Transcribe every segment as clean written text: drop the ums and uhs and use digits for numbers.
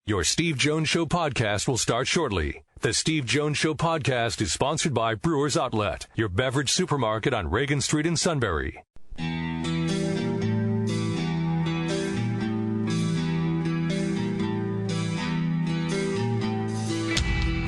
Your Steve Jones Show podcast will start shortly. The Steve Jones Show podcast is sponsored by Brewers Outlet, your beverage supermarket on Reagan Street in Sunbury.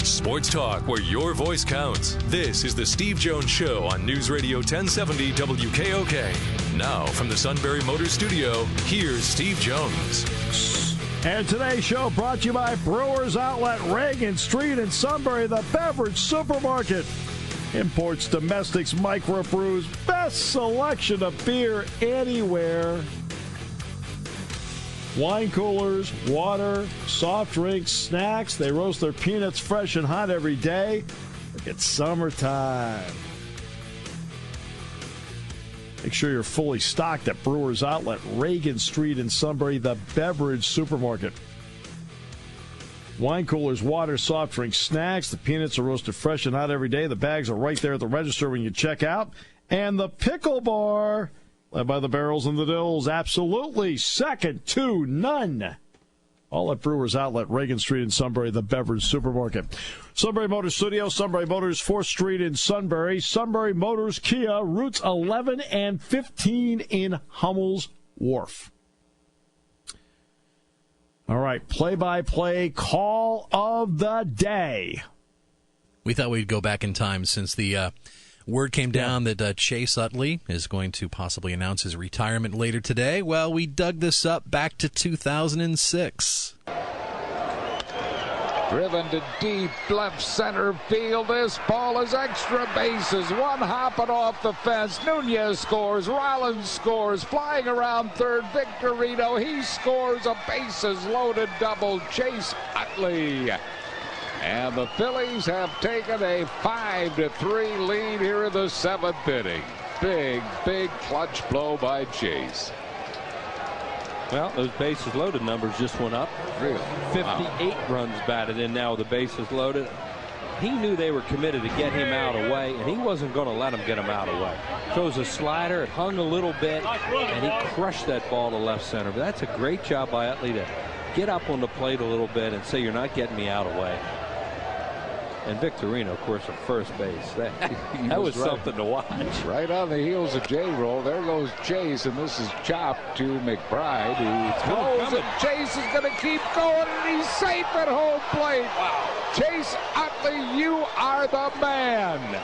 Sports talk where your voice counts. This is the Steve Jones Show on News Radio 1070 WKOK. Now from the Sunbury Motors Studio, here's Steve Jones. And today's show brought to you by Brewers Outlet, Reagan Street in Sunbury, the beverage supermarket. Imports, domestics, microbrews, best selection of beer anywhere. Wine coolers, water, soft drinks, snacks. They roast their peanuts fresh and hot every day. It's summertime. Make sure you're fully stocked at Brewers Outlet, Reagan Street in Sunbury, the beverage supermarket. Wine coolers, water, soft drinks, snacks. The peanuts are roasted fresh and hot every day. The bags are right there at the register when you check out. And the pickle bar, led by the Barrels and the Dills, absolutely second to none. All at Brewers Outlet, Reagan Street in Sunbury, the beverage supermarket. Sunbury Motors Studio, Sunbury Motors, 4th Street in Sunbury. Sunbury Motors Kia, routes 11 and 15 in Hummel's Wharf. All right, play-by-play call of the day. We thought we'd go back in time since the word came down that Chase Utley is going to possibly announce his retirement later today. Well, we dug this up back to 2006. Driven to deep left center field. This ball is extra bases. One hopping off the fence. Nunez scores. Rollins scores. Flying around third. Victorino. He scores a bases loaded double. Chase Utley. And the Phillies have taken a 5-3 lead here in the 7th inning. Big clutch blow by Chase. Well, those bases loaded numbers just went up. Really? 58 runs batted in now with the bases loaded. He knew they were committed to get him out away, and he wasn't going to let them get him out away. Throws a slider, it hung a little bit, and he crushed that ball to left center. But that's a great job by Utley to get up on the plate a little bit and say, you're not getting me out away. And Victorino, of course, at first base. That was right. Something to watch. Right on the heels of J-Roll. There goes Chase, and this is chopped to McBride, who throws it. Chase is going to keep going, and he's safe at home plate. Wow. Chase Utley, you are the man.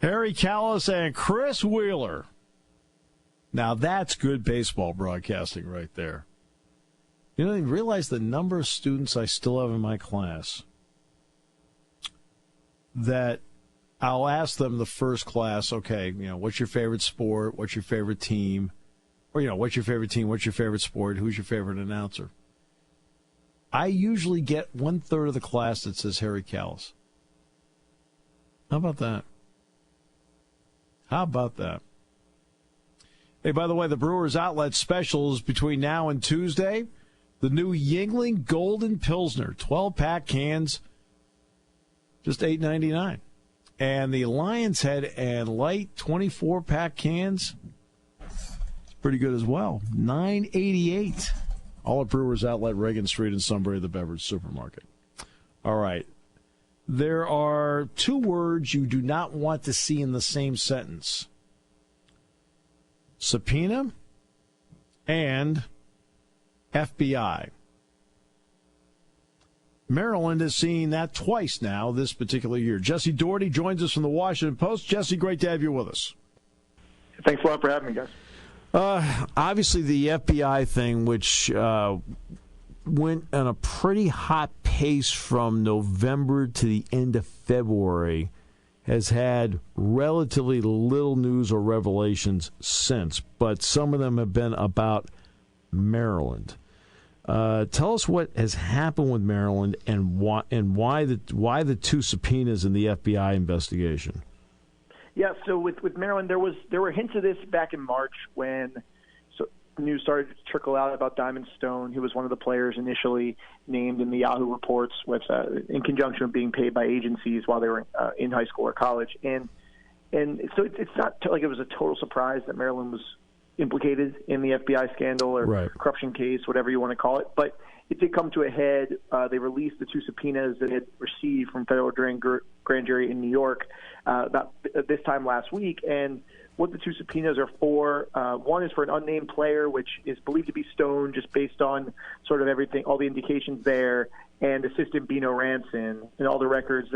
Harry Callis and Chris Wheeler. Now that's good baseball broadcasting right there. You know, you realize the number of students I still have in my class that I'll ask them the first class, okay, you know, what's your favorite sport? What's your favorite team? Or, you know, what's your favorite team? What's your favorite sport? Who's your favorite announcer? I usually get 1/3 of the class that says Harry Callis. How about that? How about that? Hey, by the way, the Brewers Outlet specials between now and Tuesday, the new Yuengling Golden Pilsner, 12-pack cans, just $8.99. And the Lion's Head and Light 24-pack cans, it's pretty good as well, $9.88. All at Brewers Outlet, Reagan Street in Sunbury, the beverage supermarket. All right. There are 2 words you do not want to see in the same sentence. Subpoena and FBI. Maryland has seen that twice now this particular year. Jesse Dougherty joins us from the Washington Post. Jesse, great to have you with us. Thanks a lot for having me, guys. Obviously, the FBI thing, which went on a pretty hot pace from November to the end of February, has had relatively little news or revelations since, but some of them have been about Maryland. Tell us what has happened with Maryland and why the 2 subpoenas in the FBI investigation. Yeah, so with Maryland, there were hints of this back in March when news started to trickle out about Diamond Stone, who was one of the players initially named in the Yahoo reports in conjunction with being paid by agencies while they were in high school or college. And so it's not like it was a total surprise that Maryland was implicated in the FBI scandal or corruption case, whatever you want to call it. But it did come to a head. They released the 2 subpoenas that they had received from federal grand jury in New York about this time last week. And what the 2 subpoenas are for, one is for an unnamed player, which is believed to be Stone, just based on sort of everything, all the indications there, and assistant Bino Ranson and all the records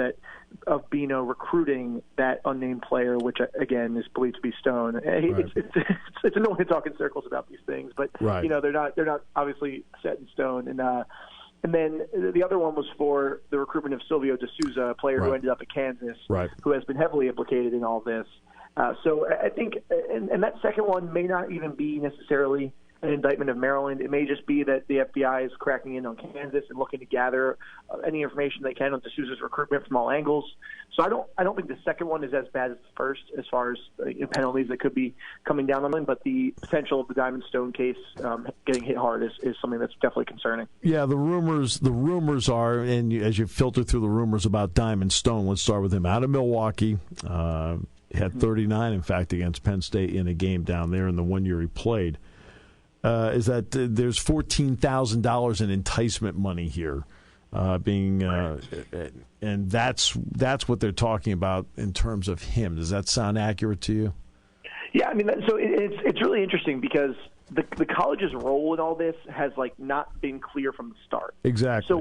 of Bino recruiting that unnamed player, which again is believed to be Stone. Right. It's annoying to talk in circles about these things, but right. they're not obviously set in stone. And then the other one was for the recruitment of Silvio D'Souza, a player who ended up at Kansas, who has been heavily implicated in all this. So I think, and that second one may not even be necessarily an indictment of Maryland. It may just be that the FBI is cracking in on Kansas and looking to gather any information they can on D'Souza's recruitment from all angles. So I don't think the second one is as bad as the first as far as penalties that could be coming down on them. But the potential of the Diamond Stone case getting hit hard is something that's definitely concerning. Yeah, the rumors are, and as you filter through the rumors about Diamond Stone, let's start with him. Out of Milwaukee, had 39, in fact, against Penn State in a game down there in the 1 year he played. Is that there's $14,000 in enticement money here, and that's what they're talking about in terms of him. Does that sound accurate to you? Yeah, I mean, so it's really interesting because the college's role in all this has not been clear from the start. Exactly. So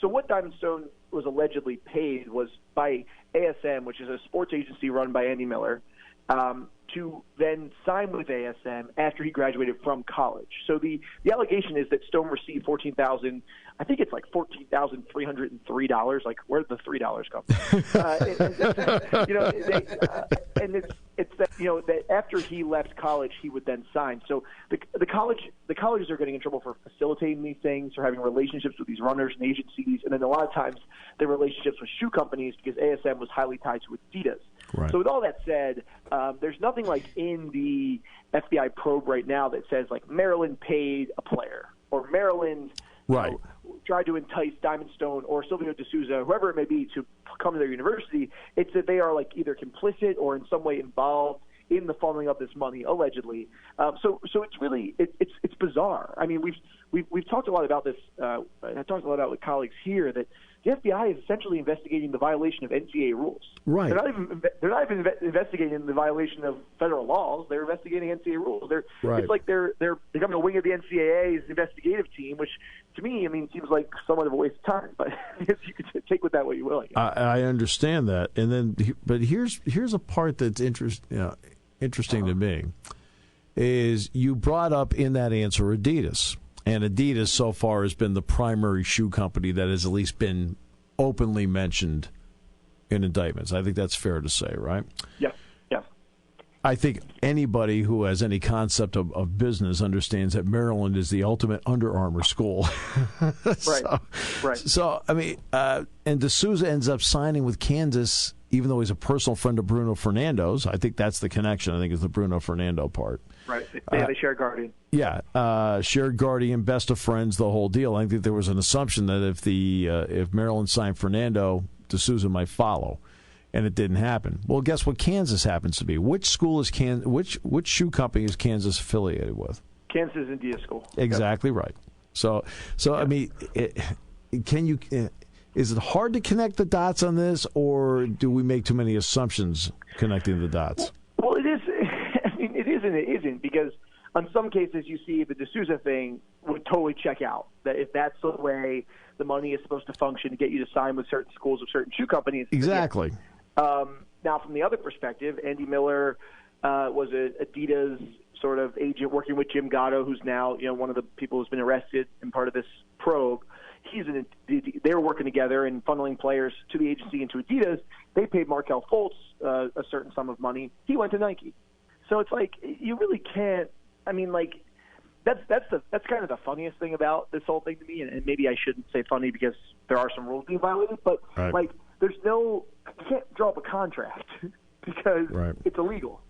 what Diamond Stone was allegedly paid was by ASM, which is a sports agency run by Andy Miller, to then sign with ASM after he graduated from college. So the allegation is that Stone received $14,000. I think it's $14,303. Where did the $3 come from? And it's that that after he left college, he would then sign. So the colleges are getting in trouble for facilitating these things, for having relationships with these runners and agencies, and then a lot of times their relationships with shoe companies because ASM was highly tied to Adidas. Right. So with all that said, there's nothing in the FBI probe right now that says Maryland paid a player or Maryland tried to entice Diamond Stone or Silvio D'Souza, whoever it may be, to come to their university. It's that they are either complicit or in some way involved in the funneling of this money, allegedly. So it's really it's bizarre. I mean, we've talked a lot about this. I talked a lot about with colleagues here that the FBI is essentially investigating the violation of NCAA rules. Right. They're not even investigating the violation of federal laws. They're investigating NCAA rules. Right. It's they're becoming a wing of the NCAA's investigative team, which to me, seems like somewhat of a waste of time. But I guess you could take with that what you will. I understand that, and then but here's a part that's interesting to me, is you brought up in that answer Adidas. And Adidas so far has been the primary shoe company that has at least been openly mentioned in indictments. I think that's fair to say, right? Yeah. I think anybody who has any concept of business understands that Maryland is the ultimate Under Armour school. Right. So, I mean, and D'Souza ends up signing with Kansas, even though he's a personal friend of Bruno Fernando's. I think that's the connection, I think, is the Bruno Fernando part. Right. They share guardian. Yeah. Shared guardian, best of friends, the whole deal. I think there was an assumption that if Maryland signed Fernando, D'Souza might follow. And it didn't happen. Well, guess what Kansas happens to be? Which school is which shoe company is Kansas affiliated with? Kansas India School. Exactly right. So yeah. I mean, is it hard to connect the dots on this, or do we make too many assumptions connecting the dots? Well, it is. I mean, it is and it isn't, because on some cases you see the D'Souza thing would totally check out. That if that's the way the money is supposed to function to get you to sign with certain schools of certain shoe companies. Exactly. Yeah. Now, from the other perspective, Andy Miller was a Adidas sort of agent working with Jim Gatto, who's now one of the people who's been arrested and part of this probe. They were working together and funneling players to the agency and to Adidas. They paid Markelle Fultz a certain sum of money. He went to Nike. So it's you really can't. I mean, that's kind of the funniest thing about this whole thing to me. And maybe I shouldn't say funny because there are some rules being violated, but right. You can't draw up a contract because it's illegal.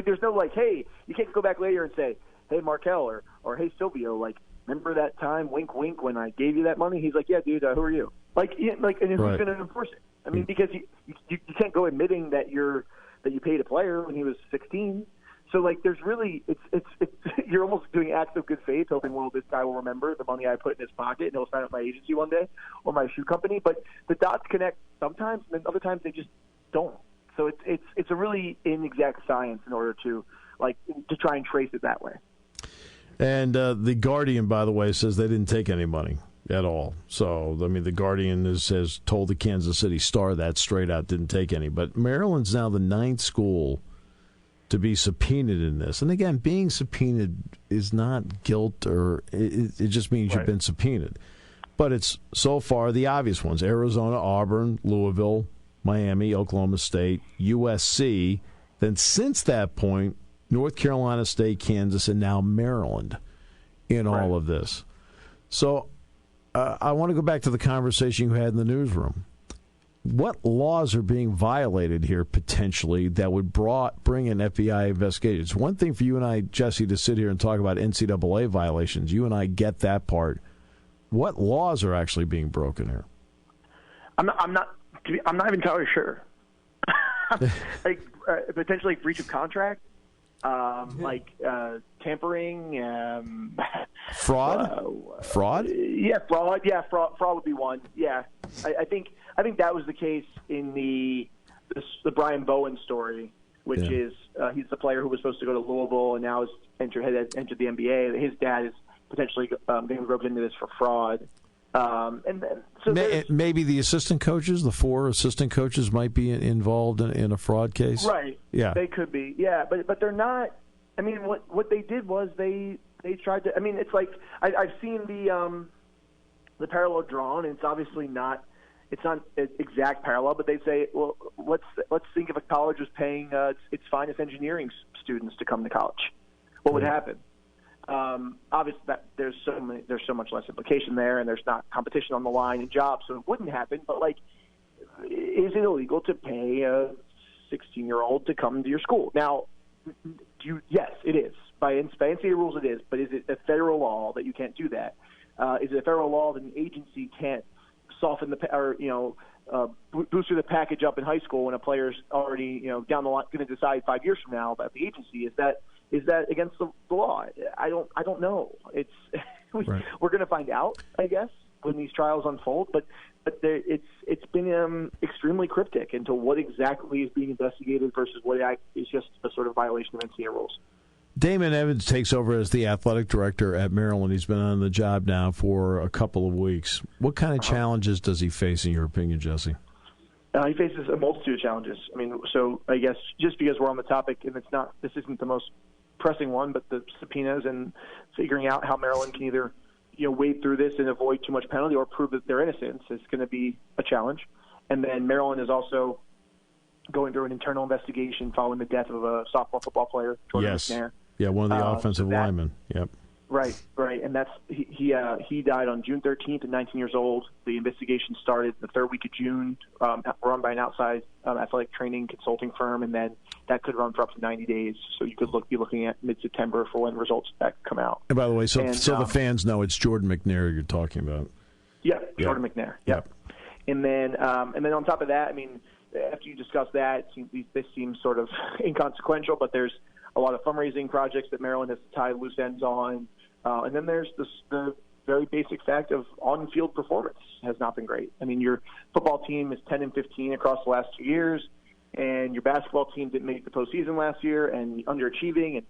There's no hey, you can't go back later and say, hey, Markelle or hey, Silvio, remember that time, wink, wink, when I gave you that money? He's like, yeah, dude, who are you? And who's going to enforce it? I mean, because you can't go admitting that you paid a player when he was 16. So like, there's really it's you're almost doing acts of good faith, hoping, well, this guy will remember the money I put in his pocket and he'll sign up my agency one day or my shoe company. But the dots connect sometimes, and then other times they just don't. So it's a really inexact science in order to try and trace it that way. And the Guardian, by the way, says they didn't take any money at all. So, I mean, the Guardian has told the Kansas City Star that straight out, didn't take any. But Maryland's now the 9th school to be subpoenaed in this. And again, being subpoenaed is not guilt, or it just means you've been subpoenaed. But it's so far the obvious ones: Arizona, Auburn, Louisville, Miami, Oklahoma State, USC. Then since that point, North Carolina State, Kansas, and now Maryland in all of this. So I want to go back to the conversation you had in the newsroom. What laws are being violated here potentially that would bring an FBI investigation? It's one thing for you and I, Jesse, to sit here and talk about NCAA violations. You and I get that part. What laws are actually being broken here? I'm not even entirely sure. Potentially breach of contract. Tampering, fraud. Yeah, fraud. Yeah, fraud would be one. Yeah, I think that was the case in the Brian Bowen story, which is he's the player who was supposed to go to Louisville and now has entered the NBA. His dad is potentially being roped into this for fraud. Maybe the assistant coaches, the 4 assistant coaches, might be involved in a fraud case. Right. Yeah. They could be. Yeah, but they're not. I mean, what they did was they tried to. I mean, it's like I've seen the parallel drawn, and it's obviously not. It's not an exact parallel, but they say, well, let's think if a college was paying its finest engineering students to come to college, what would happen? Obviously, there's so much less implication there, and there's not competition on the line in jobs, so it wouldn't happen. But is it illegal to pay a 16-year-old to come to your school? Now, yes, it is. By NCAA rules, it is. But is it a federal law that you can't do that? Is it a federal law that an agency can't soften booster the package up in high school when a player's already down the line going to decide 5 years from now about the agency? Is that against the law? I don't know. It's we're going to find out, I guess, when these trials unfold. But it's been extremely cryptic into what exactly is being investigated versus what is just a sort of violation of NCAA rules. Damon Evans takes over as the athletic director at Maryland. He's been on the job now for a couple of weeks. What kind of challenges does he face, in your opinion, Jesse? He faces a multitude of challenges. I mean, so I guess just because we're on the topic, and this isn't the most pressing one, but the subpoenas and figuring out how Maryland can either wade through this and avoid too much penalty or prove that their innocence is going to be a challenge. And then Maryland is also going through an internal investigation following the death of a softball football player, Jordan McNair. Yeah, one of the offensive linemen. Yep. Right, and that's he died on June 13th at 19 years old. The investigation started the third week of June, run by an outside athletic training consulting firm, and then that could run for up to 90 days. So you could be looking at mid-September for when results come out. And by the way, so the fans know it's Jordan McNair you're talking about. Yeah, Jordan McNair. Yep. And then on top of that, I mean, after you discuss that, this seems sort of inconsequential, but there's a lot of fundraising projects that Maryland has to tie loose ends on. And then there's the very basic fact of on-field performance has not been great. I mean, your football team is 10-15 across the last 2 years, and your basketball team didn't make the postseason last year and underachieving. And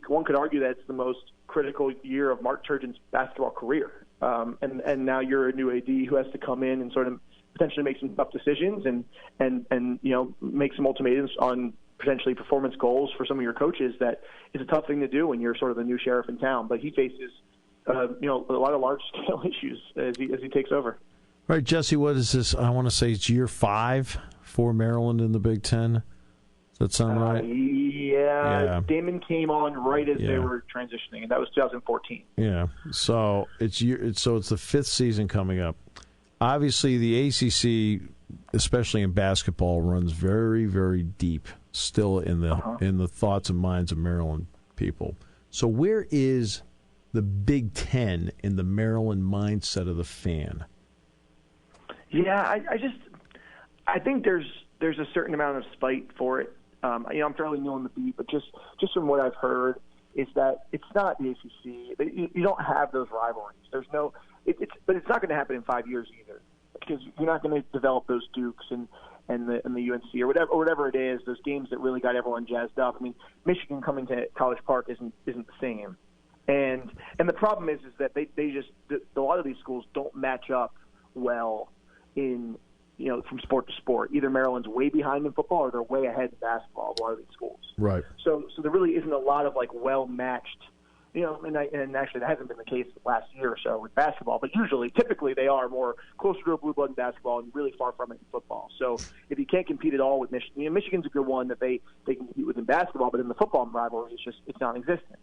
one could argue that it's the most critical year of Mark Turgeon's basketball career. And now you're a new AD who has to come in and sort of potentially make some tough decisions and make some ultimatums on potentially performance goals for some of your coaches. That is a tough thing to do when you're sort of the new sheriff in town. But he faces, a lot of large-scale issues as he takes over. All right, Jesse, what is this? I want to say it's year 5 for Maryland in the Big Ten. Does that sound right? Yeah. Damon came on right as they were transitioning, and that was 2014. Yeah. So it's the 5th season coming up. Obviously, the ACC, especially in basketball, runs very, very deep still in the thoughts and minds of Maryland people. So where is the Big Ten in the Maryland mindset of the fan? Yeah, I think there's a certain amount of spite for it. I'm fairly new on the beat, but just from what I've heard is that it's not the ACC. You don't have those rivalries. There's no, but it's not going to happen in 5 years either, because you're not going to develop those Dukes and the UNC or whatever it is. Those games that really got everyone jazzed up. I mean, Michigan coming to College Park isn't the same. And the problem is that they just a lot of these schools don't match up well in from sport to sport. Either Maryland's way behind in football or they're way ahead in basketball. A lot of these schools, right? So there really isn't a lot of well matched. And actually that hasn't been the case the last year or so with basketball. But typically they are more closer to a blue blood in basketball and really far from it in football. So if you can't compete at all with Michigan, Michigan's a good one that they can compete with in basketball, but in the football rivalry, it's non-existent.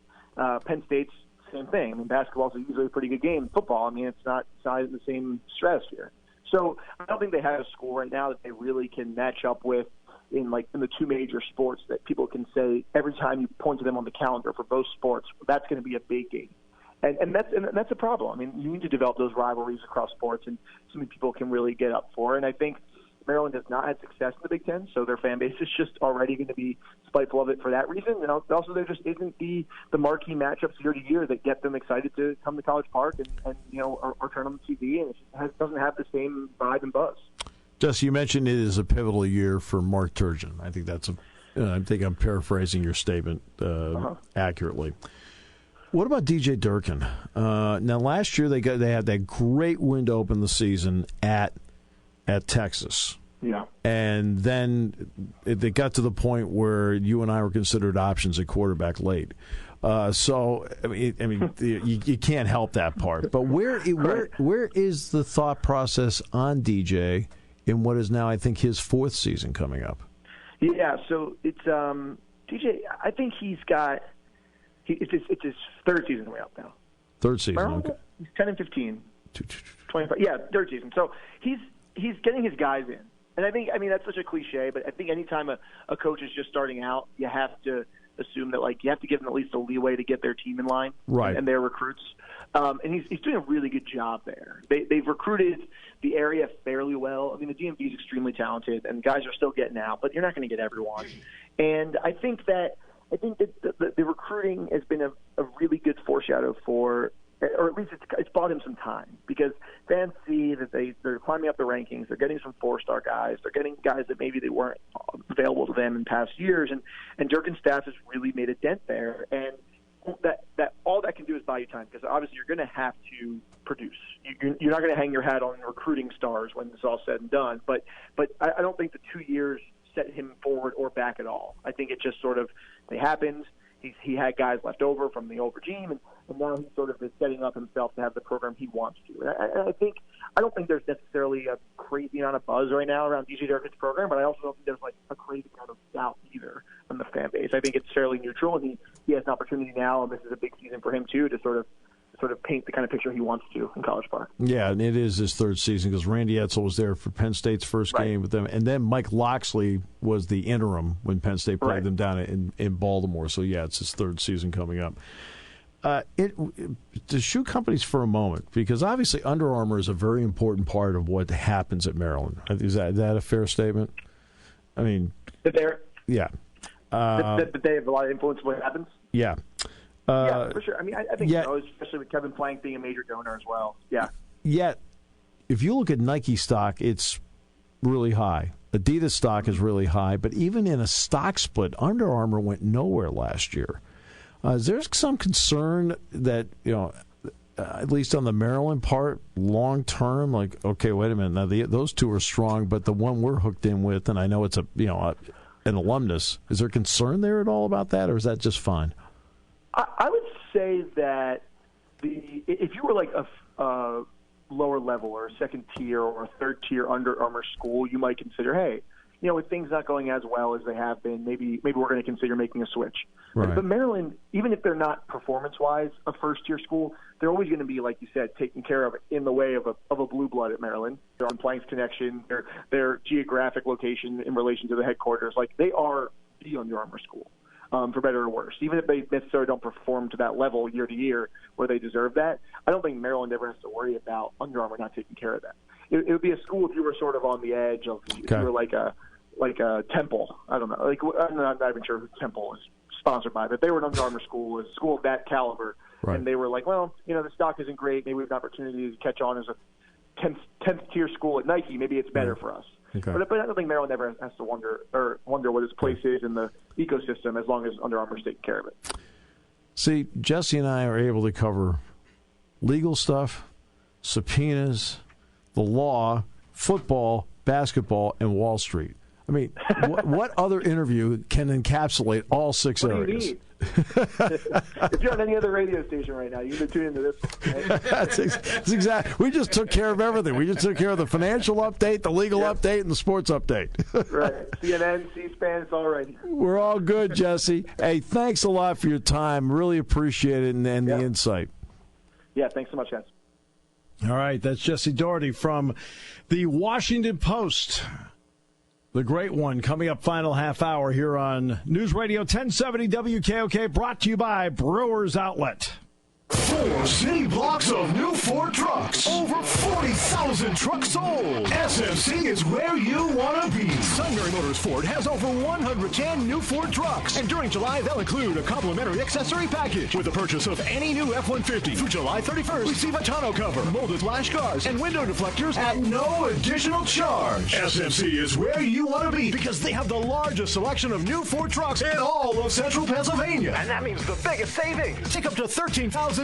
Penn State's same thing. I mean, basketball's usually a pretty good game. Football, I mean, it's not in the same stratosphere. So I don't think they have a school right now that they really can match up with in the two major sports that people can say every time you point to them on the calendar for both sports, that's going to be a big game. And that's a problem. I mean, you need to develop those rivalries across sports, and something people can really get up for. And I think Maryland has not had success in the Big Ten, so their fan base is just already going to be spiteful of it for that reason. And also, there just isn't the marquee matchups year to year that get them excited to come to College Park and or turn on the TV, and it doesn't have the same vibe and buzz. Jesse, you mentioned it is a pivotal year for Mark Turgeon. I think I think I'm paraphrasing your statement accurately. What about DJ Durkin? Now, last year they had that great win to open the season at Texas. Yeah. And then they got to the point where you and I were considered options at quarterback late. So I mean, you can't help that part. But where is the thought process on DJ in what is now, I think, his fourth season coming up? Yeah. So it's DJ. I think he's got. It's his third season coming up now. Third season. Okay. He's 10-15. 25. Yeah, third season. So he's getting his guys in. And I mean, that's such a cliche, but I think anytime a coach is just starting out, you have to assume that, you have to give them at least a leeway to get their team in line, right, and their recruits. And he's doing a really good job there. They've recruited the area fairly well. I mean, the DMV is extremely talented, and guys are still getting out, but you're not going to get everyone. And I think that the recruiting has been a really good foreshadow for, or at least it's bought him some time, because fans see that they're climbing up the rankings. They're getting some 4-star guys. They're getting guys that maybe they weren't available to them in past years. And Durkin's staff has really made a dent there. And that all that can do is buy you time, because obviously you're going to have to produce. You're not going to hang your hat on recruiting stars when it's all said and done. But I don't think the 2 years set him forward or back at all. I think it just sort of they happened. He had guys left over from the old regime, and now he sort of is setting up himself to have the program he wants to. And I don't think there's necessarily a crazy amount of buzz right now around DJ Durkin's program, but I also don't think there's a crazy amount of doubt either from the fan base. I think it's fairly neutral, and he has an opportunity now, and this is a big season for him too, to sort of paint the kind of picture he wants to in College Park. Yeah, and it is his third season, because Randy Edsall was there for Penn State's first game with them, and then Mike Loxley was the interim when Penn State played them down in Baltimore. So, yeah, it's his third season coming up. To shoe companies for a moment, because obviously Under Armour is a very important part of what happens at Maryland. Is that a fair statement? I mean, that they have a lot of influence on what happens? Yeah. Yeah, for sure. I mean, I think so, especially with Kevin Plank being a major donor as well. Yeah. Yet, if you look at Nike stock, it's really high. Adidas stock is really high. But even in a stock split, Under Armour went nowhere last year. Is there some concern that, at least on the Maryland part, long term, okay, wait a minute, now those two are strong, but the one we're hooked in with, and I know it's an alumnus, is there concern there at all about that, or is that just fine? I would say that if you were a lower level or a second tier or a third tier Under Armour school, you might consider, hey, with things not going as well as they have been, maybe we're going to consider making a switch. Right. But Maryland, even if they're not performance-wise a first-tier school, they're always going to be, like you said, taken care of in the way of a blue blood at Maryland. They're on Plank's connection, their geographic location in relation to the headquarters. They are the Under Armour school. For better or worse, even if they necessarily don't perform to that level year to year where they deserve that, I don't think Maryland ever has to worry about Under Armour not taking care of that. It would be a school if you were sort of on the edge of, if you were like like Temple. I don't know. Like I'm not even sure who Temple is sponsored by, but they were an Under Armour school, a school of that caliber, right. And they were like, well, the stock isn't great. Maybe we have an opportunity to catch on as a 10th tier school at Nike. Maybe it's better for us. Okay. But I don't think Maryland ever has to wonder what his place is in the ecosystem as long as Under Armour's taking care of it. See, Jesse and I are able to cover legal stuff, subpoenas, the law, football, basketball, and Wall Street. I mean, what other interview can encapsulate all 6 areas? What do you need? If you're on any other radio station right now, you can tune into this one, right? That's exactly. We just took care of everything. We just took care of the financial update, the legal update, and the sports update. Right. CNN, C-SPAN, it's all right. We're all good, Jesse. Hey, thanks a lot for your time. Really appreciate it and the insight. Yeah, thanks so much, guys. All right, that's Jesse Dougherty from the Washington Post. The great one coming up final half hour here on News Radio 1070 WKOK, brought to you by Brewers Outlet. 4 city blocks of new Ford trucks. Over 40,000 trucks sold. SMC is where you want to be. Sunbury Motors Ford has over 110 new Ford trucks. And during July, they'll include a complimentary accessory package. With the purchase of any new F-150 through July 31st, receive a tonneau cover, molded flash cars, and window deflectors at no additional charge. SMC is where you want to be because they have the largest selection of new Ford trucks in all of central Pennsylvania. And that means the biggest savings. Take up to $13,500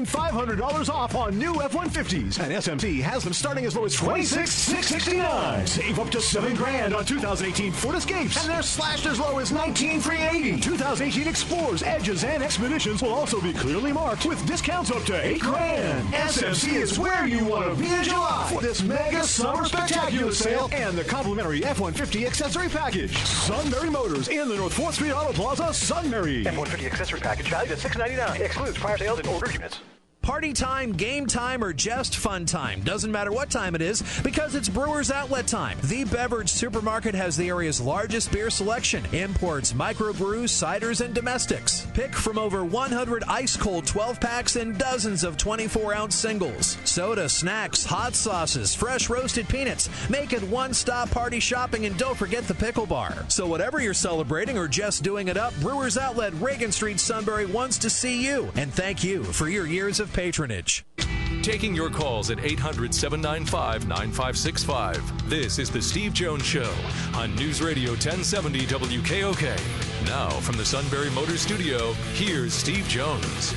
off on new F-150s. And SMC has them starting as low as $26,669. Save up to $7,000 on 2018 Ford Escapes. And they're slashed as low as $19,380. 2018 Explorers, Edges, and Expeditions will also be clearly marked with discounts up to $8,000. SMC is where you want to be in July for this mega summer spectacular sale and the complimentary F-150 accessory package. Sunbury Motors in the North 4th Street Auto Plaza, Sunbury. F-150 accessory package valued at $699. Excludes prior sales and older units. Party time, game time, or just fun time. Doesn't matter what time it is because it's Brewers Outlet time. The beverage supermarket has the area's largest beer selection. Imports, microbrews, ciders, and domestics. Pick from over 100 ice-cold 12-packs and dozens of 24-ounce singles. Soda, snacks, hot sauces, fresh roasted peanuts. Make it one-stop party shopping, and don't forget the pickle bar. So whatever you're celebrating or just doing it up, Brewers Outlet, Reagan Street, Sunbury wants to see you. And thank you for your years of patronage. Taking your calls at 800-795-9565. This is the Steve Jones Show on News Radio 1070 WKOK. Now from the Sunbury Motors Studio, here's Steve Jones.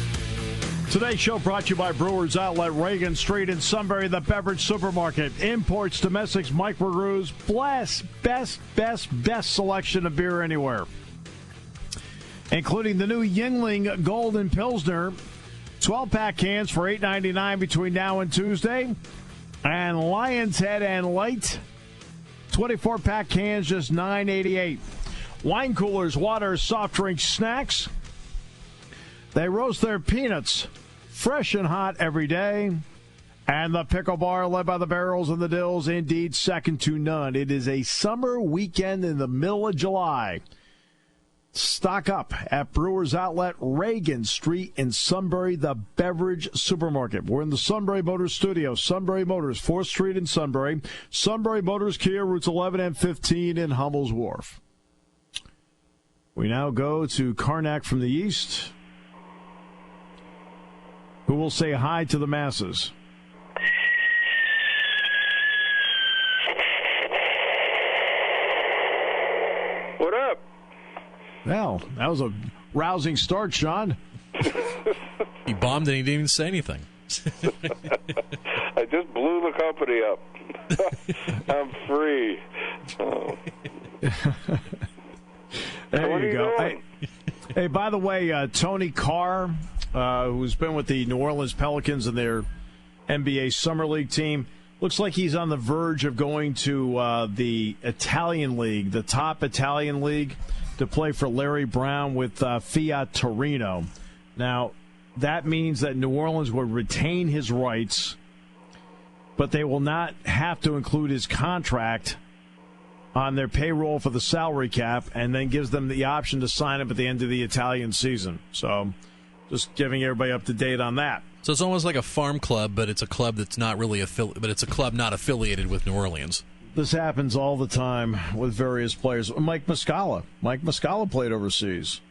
Today's show brought to you by Brewers Outlet, Reagan Street in Sunbury, the beverage supermarket. Imports, domestics, microbrews, best selection of beer anywhere. Including the new Yuengling Golden Pilsner. 12-pack cans for $8.99 between now and Tuesday. And Lion's Head and Light, 24-pack cans, just $9.88. Wine coolers, water, soft drinks, snacks. They roast their peanuts fresh and hot every day. And the pickle bar, led by the Barrels and the Dills, indeed second to none. It is a summer weekend in the middle of July. Stock up at Brewers Outlet, Reagan Street in Sunbury, the beverage supermarket. We're in the Sunbury Motors studio. Sunbury Motors, 4th Street in Sunbury. Sunbury Motors Kia, routes 11 and 15 in Hummel's Wharf. We now go to Karnak from the east, who will say hi to the masses. What up? Well, that was a rousing start, Sean. He bombed and he didn't even say anything. I just blew the company up. I'm free. Oh. There you go. Hey, by the way, Tony Carr, who's been with the New Orleans Pelicans and their NBA Summer League team, looks like he's on the verge of going to the Italian League, the top Italian league, to play for Larry Brown with Fiat Torino. Now, that means that New Orleans will retain his rights, but they will not have to include his contract on their payroll for the salary cap, and then gives them the option to sign up at the end of the Italian season. So just giving everybody up to date on that. So it's almost like a farm club, but it's a club that's not really but it's a club not affiliated with New Orleans. this happens all the time with various players. Mike Muscala played overseas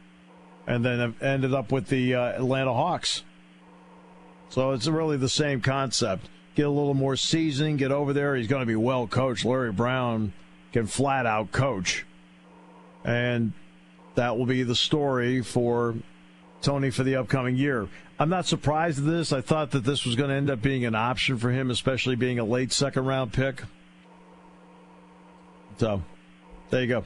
and then ended up with the Atlanta Hawks. So it's really the same concept. Get a little more seasoning, get over there. He's going to be well coached. Larry Brown can flat out coach. And that will be the story for Tony for the upcoming year. I'm not surprised at this. I thought that this was going to end up being an option for him, especially being a late second-round pick. So, there you go.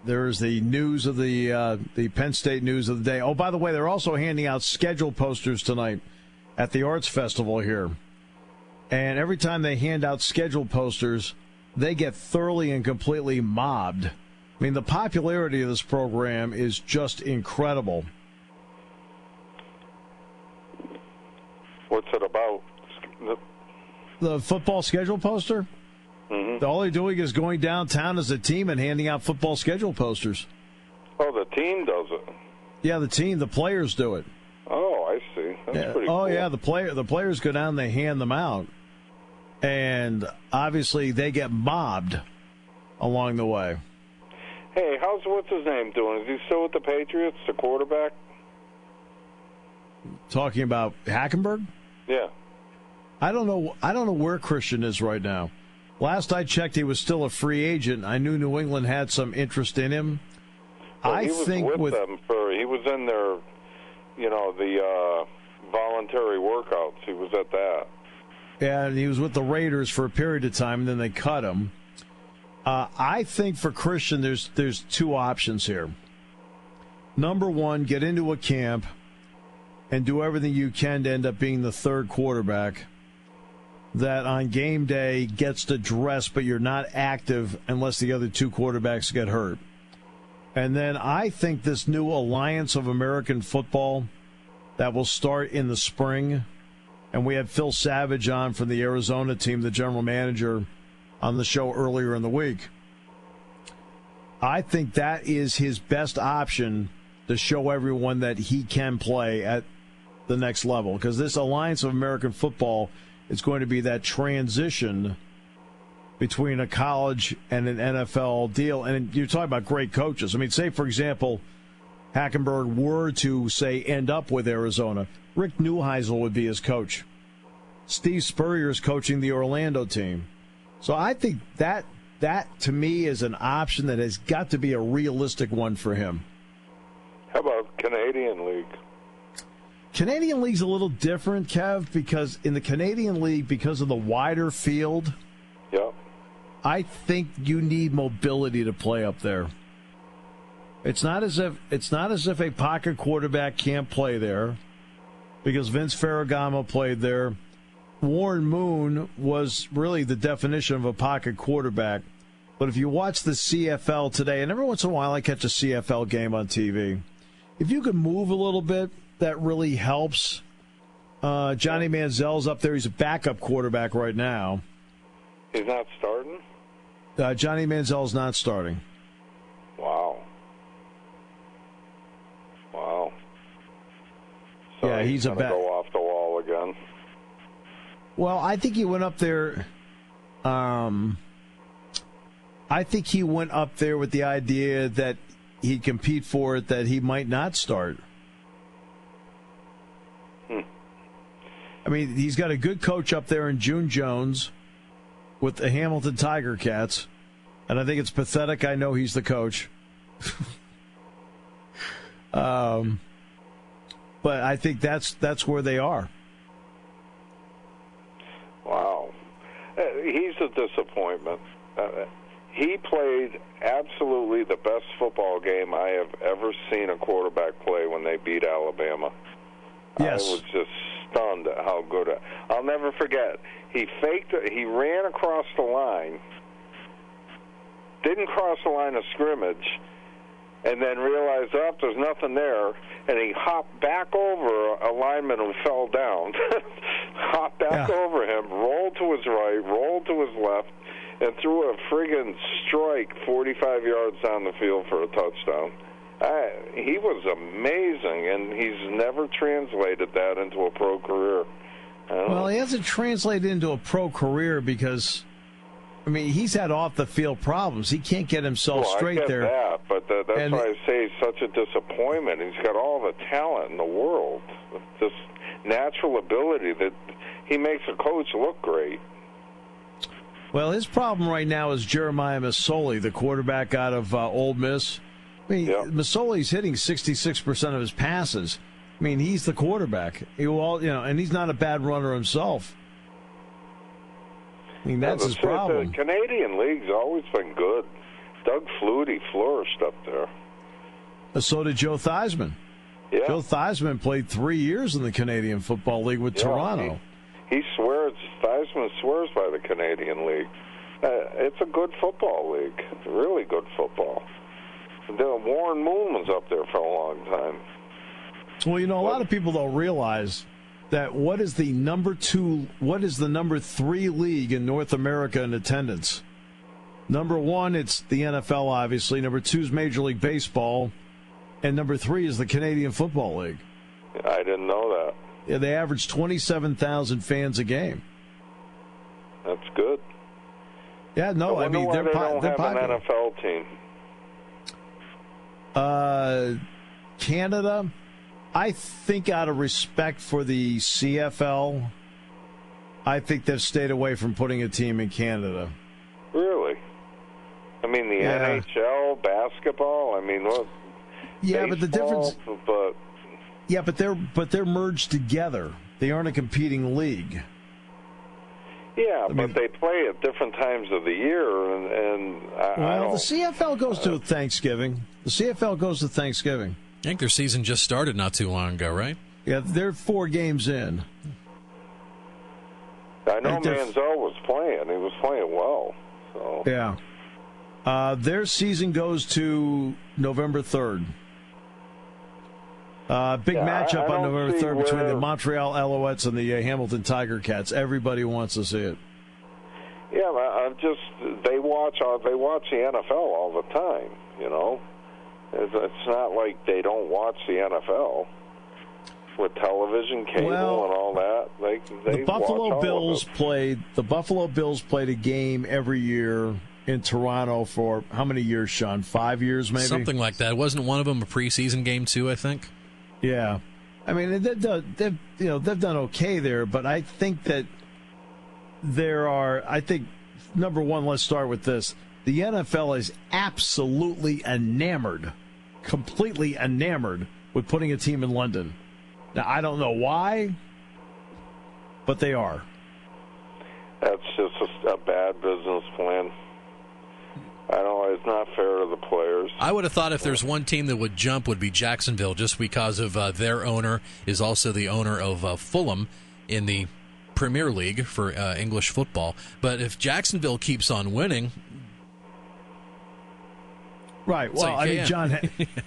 There's the news of the Penn State news of the day. Oh, by the way, they're also handing out schedule posters tonight at the Arts Festival here. And every time they hand out schedule posters, they get thoroughly and completely mobbed. I mean, the popularity of this program is just incredible. What's it about? The football schedule poster? Mm-hmm. All they're doing is going downtown as a team and handing out football schedule posters. Oh, the team does it? Yeah, the players do it. Oh, I see. That's pretty cool. Oh, yeah, the players go down and they hand them out. And obviously they get mobbed along the way. Hey, what's his name doing? Is he still with the Patriots, the quarterback? Talking about Hackenberg? Yeah. I don't know where Christian is right now. Last I checked, he was still a free agent. I knew New England had some interest in him. Well, he was with them he was in their, the voluntary workouts. He was at that. Yeah, and he was with the Raiders for a period of time, and then they cut him. I think for Christian, there's two options here. Number one, get into a camp and do everything you can to end up being the third quarterback that on game day gets to dress, but you're not active unless the other two quarterbacks get hurt. And then I think this new Alliance of American Football that will start in the spring, and we had Phil Savage on from the Arizona team, the general manager, on the show earlier in the week. I think that is his best option to show everyone that he can play at the next level, because this Alliance of American Football is going to be that transition between a college and an NFL deal. And you're talking about great coaches. I mean, say, for example, Hackenberg were to, say, end up with Arizona. Rick Neuheisel would be his coach. Steve Spurrier is coaching the Orlando team. So I think that to me is an option that has got to be a realistic one for him. How about Canadian League? Canadian League's a little different, Kev, because in the Canadian League, because of the wider field, yeah, I think you need mobility to play up there. It's not as if a pocket quarterback can't play there, because Vince Ferragamo played there. Warren Moon was really the definition of a pocket quarterback. But if you watch the CFL today, and every once in a while I catch a CFL game on TV, if you can move a little bit, that really helps. Johnny Manziel's up there. He's a backup quarterback right now. He's not starting? Johnny Manziel's not starting. Wow. So yeah, he's going to go off the wall again. Well, I think he went up there. I think he went up there with the idea that he'd compete for it, that he might not start. I mean, he's got a good coach up there in June Jones with the Hamilton Tiger Cats, and I think it's pathetic. I know he's the coach. But I think that's where they are. Wow. He's a disappointment. He played absolutely the best football game I have ever seen a quarterback play when they beat Alabama. Yes. I was just stunned at how good. I'll never forget. He faked it. He ran across the line, didn't cross the line of scrimmage, and then realized, there's nothing there, and he hopped back over a lineman who fell down, hopped back over him, rolled to his right, rolled to his left, and threw a friggin' strike 45 yards down the field for a touchdown. He was amazing, and he's never translated that into a pro career. Well, he hasn't translated into a pro career because, I mean, he's had off-the-field problems. He can't get himself straight there. I get that, but that's why I say he's such a disappointment. He's got all the talent in the world, this natural ability that he makes a coach look great. Well, his problem right now is Jeremiah Masoli, the quarterback out of Ole Miss. I mean, Masoli's hitting 66% of his passes. I mean, he's the quarterback. And he's not a bad runner himself. I mean, that's his problem. The Canadian League's always been good. Doug Flutie flourished up there. So did Joe Theismann. Yeah. Joe Theismann played 3 years in the Canadian Football League with Toronto. Theismann swears by the Canadian League. It's a good football league, really good football. Warren Moon was up there for a long time. Well, a lot of people don't realize that what is the number 3 league in North America in attendance? Number 1, it's the NFL, obviously. Number 2 is Major League Baseball. And number 3 is the Canadian Football League. I didn't know that. Yeah, they average 27,000 fans a game. That's good. Yeah, no, I mean, they're don't have popular. an NFL team. Canada, I think out of respect for the CFL, I think they've stayed away from putting a team in Canada. Really? I mean, the NHL, basketball, I mean, what? Yeah, baseball, but the difference... Yeah, but they're merged together. They aren't a competing league. Yeah, but they play at different times of the year, and the CFL goes to Thanksgiving. The CFL goes to Thanksgiving. I think their season just started not too long ago, right? Yeah, they're 4 games in. I know Manziel was playing. He was playing well. So. Yeah. Their season goes to November 3rd. Big matchup on November 3rd between the Montreal Alouettes and the Hamilton Tiger Cats. Everybody wants to see it. Yeah, they watch the NFL all the time. It's not like they don't watch the NFL with television, cable, and all that. The Buffalo Bills played a game every year in Toronto for how many years, Sean? 5 years, maybe? Something like that. Wasn't one of them a preseason game too, I think? Yeah. I mean, they've done okay there, but I think that number one, let's start with this. The NFL is absolutely completely enamored with putting a team in London. Now, I don't know why, but they are. That's just a bad business plan. I don't know. It's not fair to the players. I would have thought if there's one team that would jump would be Jacksonville, just because of their owner is also the owner of Fulham in the Premier League for English football. But if Jacksonville keeps on winning... Right. Well, I mean,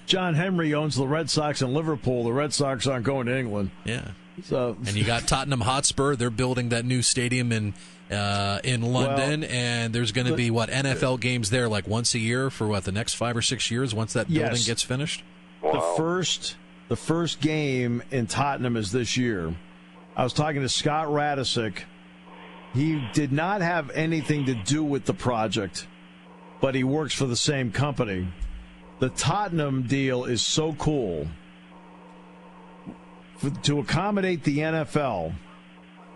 John Henry owns the Red Sox and Liverpool. The Red Sox aren't going to England. Yeah. So, and you got Tottenham Hotspur. They're building that new stadium in London, and there's going to be NFL games there like once a year for the next 5 or 6 years once that building gets finished. Wow. The first game in Tottenham is this year. I was talking to Scott Radisick. He did not have anything to do with the project, but he works for the same company. The Tottenham deal is so cool. To accommodate the NFL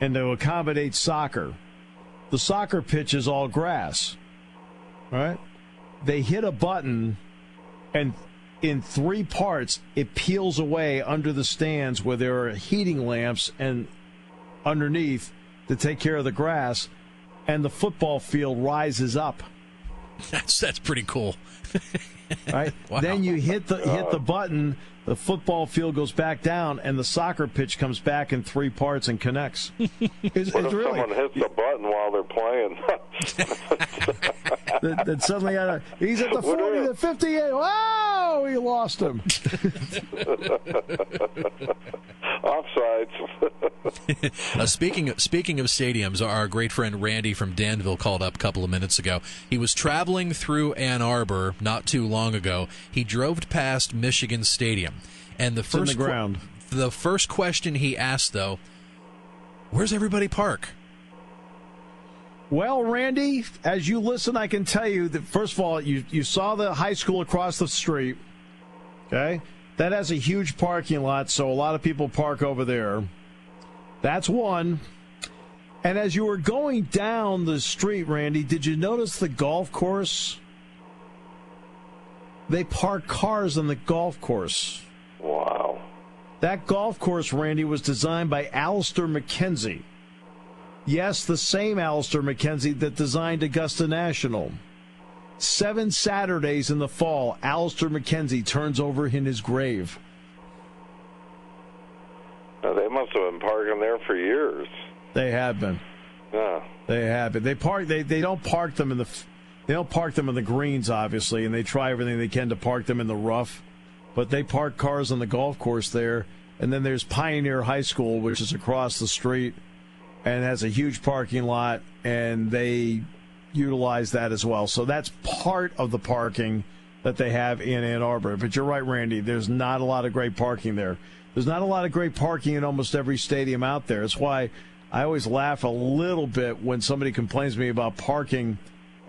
and to accommodate soccer, the soccer pitch is all grass, right? They hit a button, and in 3 parts, it peels away under the stands where there are heating lamps and underneath to take care of the grass, and the football field rises up. That's pretty cool. Right? Wow. Then you hit the button, the football field goes back down, and the soccer pitch comes back in 3 parts and connects. What if someone hits the button while they're playing? Then suddenly he's at the 40, the 58. Oh, he lost him. Offsides. Speaking of stadiums, our great friend Randy from Danville called up a couple of minutes ago. He was traveling through Ann Arbor not too long ago. He drove past Michigan Stadium, and the first question he asked, though, Where's everybody park? Well, Randy, as you listen, I can tell you that, first of all, you saw the high school across the street, okay? That has a huge parking lot, so a lot of people park over there. That's one. And as you were going down the street, Randy, did you notice the golf course? They park cars on the golf course. Wow. That golf course, Randy, was designed by Alistair McKenzie. Yes, the same Alistair McKenzie that designed Augusta National. 7 Saturdays in the fall, Alistair McKenzie turns over in his grave. Now, they must have been parking there for years. They have been. Yeah. They have been. They don't park them in the greens, obviously, and they try everything they can to park them in the rough. But they park cars on the golf course there, and then there's Pioneer High School, which is across the street and has a huge parking lot, and they utilize that as well. So that's part of the parking that they have in Ann Arbor. But you're right, Randy, there's not a lot of great parking there. There's not a lot of great parking in almost every stadium out there. That's why I always laugh a little bit when somebody complains to me about parking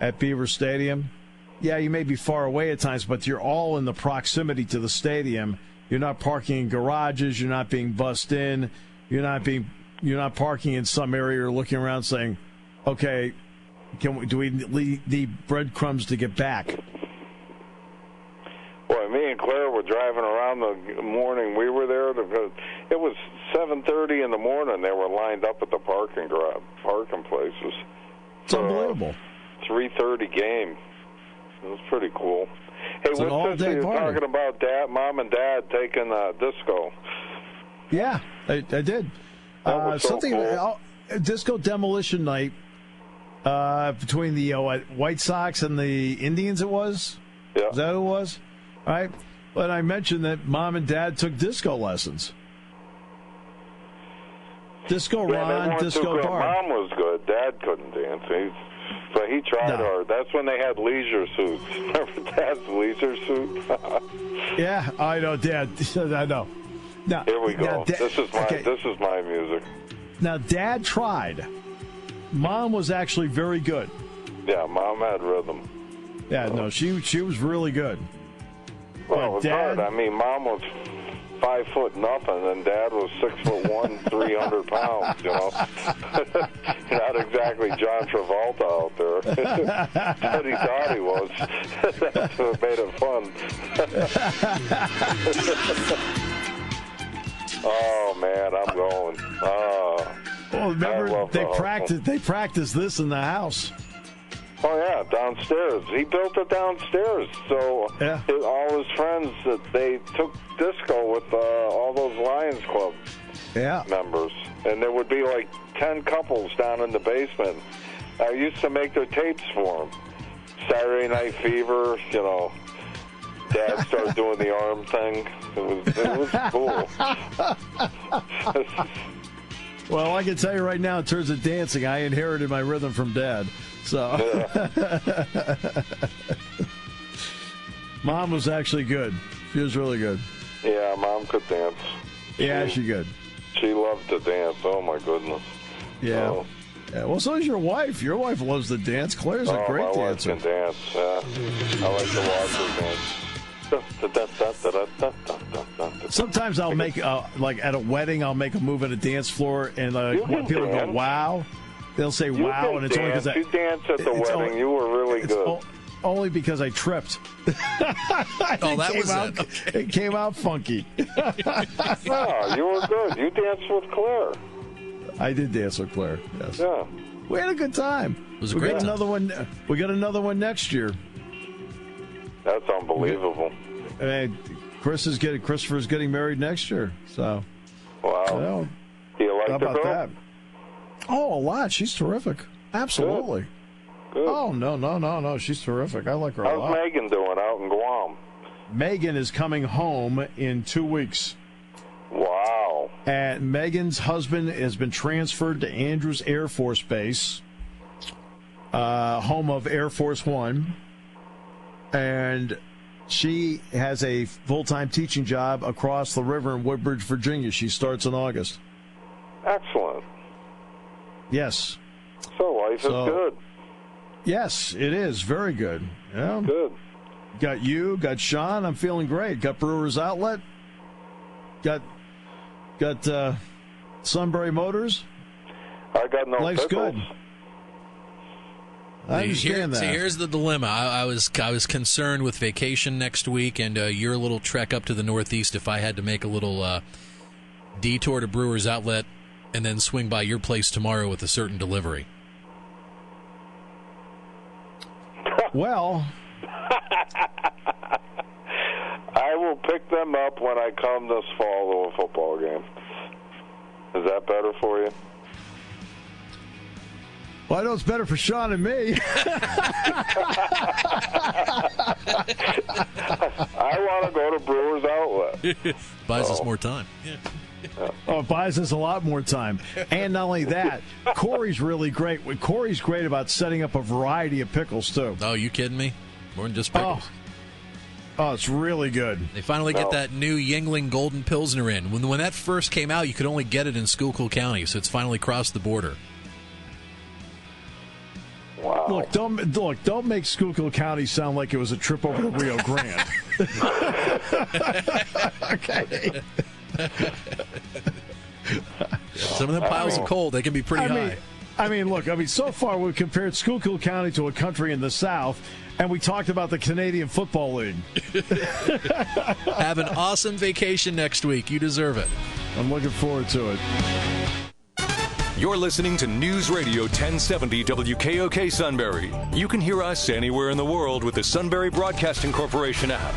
at Beaver Stadium. Yeah, you may be far away at times, but you're all in the proximity to the stadium. You're not parking in garages. You're not being bussed in. You're not parking in some area or looking around saying, okay, do we need breadcrumbs to get back? Boy, me and Claire were driving around the morning we were there. It was 7:30 in the morning. They were lined up at the parking places. It's unbelievable. 3:30 game. It was pretty cool. Hey, it's an all-day you're party. Talking about Mom and Dad taking disco. Yeah, I did. That was so cool. Disco demolition night between the White Sox and the Indians. It was. Yeah. Is that who it was? All right. But I mentioned that Mom and Dad took disco lessons. Disco Ron, Disco Bar. Mom was good. Dad couldn't dance. But he tried hard. That's when they had leisure suits. Remember Dad's leisure suit? Yeah, I know, Dad. I know. Now, here we go. Now, this is my music. Now, Dad tried. Mom was actually very good. Yeah, Mom had rhythm. Yeah, no, she was really good. Well, it was hard. I mean, Mom was 5 foot nothing, and Dad was 6'1", 300 pounds. You know, not exactly John Travolta out there, but he thought he was. That's what made it fun. Oh man, I'm going. Well, remember they practiced this in the house. Oh yeah, downstairs. He built it downstairs, so yeah. All his friends they took disco with all those Lions Club members, and there would be like 10 couples down in the basement. I used to make their tapes for them. Saturday Night Fever, you know. Dad started doing the arm thing. It was cool. Well, I can tell you right now, in terms of dancing, I inherited my rhythm from Dad. So, Mom was actually good. She was really good. Yeah, Mom could dance. Yeah, she could. She loved to dance. Oh my goodness. Yeah. Oh. Yeah. Well, so is your wife. Your wife loves to dance. Claire's a great dancer. My wife can dance. I like to watch her dance. Sometimes I'll make like at a wedding, I'll make a move at a dance floor, and people go, "Wow!" They'll say, "Wow!" And it's only because you danced at the wedding. You were really good. Only because I tripped. That was it. Okay. It came out funky. No, you were good. You danced with Claire. I did dance with Claire. Yes. Yeah. We had a good time. It was a great time. Another one. We got another one next year. That's unbelievable. Christopher's getting married next year. So, wow. Do you like how about girl? that? Oh, a lot. She's terrific. Absolutely. Good. Oh, no. She's terrific. I like her a lot. How's Megan doing out in Guam? Megan is coming home in 2 weeks. Wow. And Megan's husband has been transferred to Andrews Air Force Base, home of Air Force One. And she has a full-time teaching job across the river in Woodbridge, Virginia. She starts in August. Excellent. Yes. So life is good. Yes, it is. Very good. Yeah. Good. Got you, got Sean. I'm feeling great. Got Brewers Outlet. Got Sunbury Motors. I got no Life's pickles. good. I understand that. See, here's the dilemma. I was concerned with vacation next week and your little trek up to the Northeast. If I had to make a little detour to Brewers Outlet and then swing by your place tomorrow with a certain delivery. Well, I will pick them up when I come this fall to a football game. Is that better for you? Well, I know it's better for Sean and me. I want to go to Brewers Outlet. Buys us more time. Oh, it buys us a lot more time. And not only that, Corey's really great. Corey's great about setting up a variety of pickles, too. Oh, you kidding me? More than just pickles. Oh, it's really good. They finally get that new Yuengling Golden Pilsner in. When that first came out, you could only get it in Schuylkill County, so it's finally crossed the border. Wow. Look, don't make Schuylkill County sound like it was a trip over the Rio Grande. Okay. Some of them piles of coal, they can be pretty high. So far we've compared Schuylkill County to a country in the South, and we talked about the Canadian Football League. Have an awesome vacation next week. You deserve it. I'm looking forward to it. You're listening to News Radio 1070 WKOK Sunbury. You can hear us anywhere in the world with the Sunbury Broadcasting Corporation app.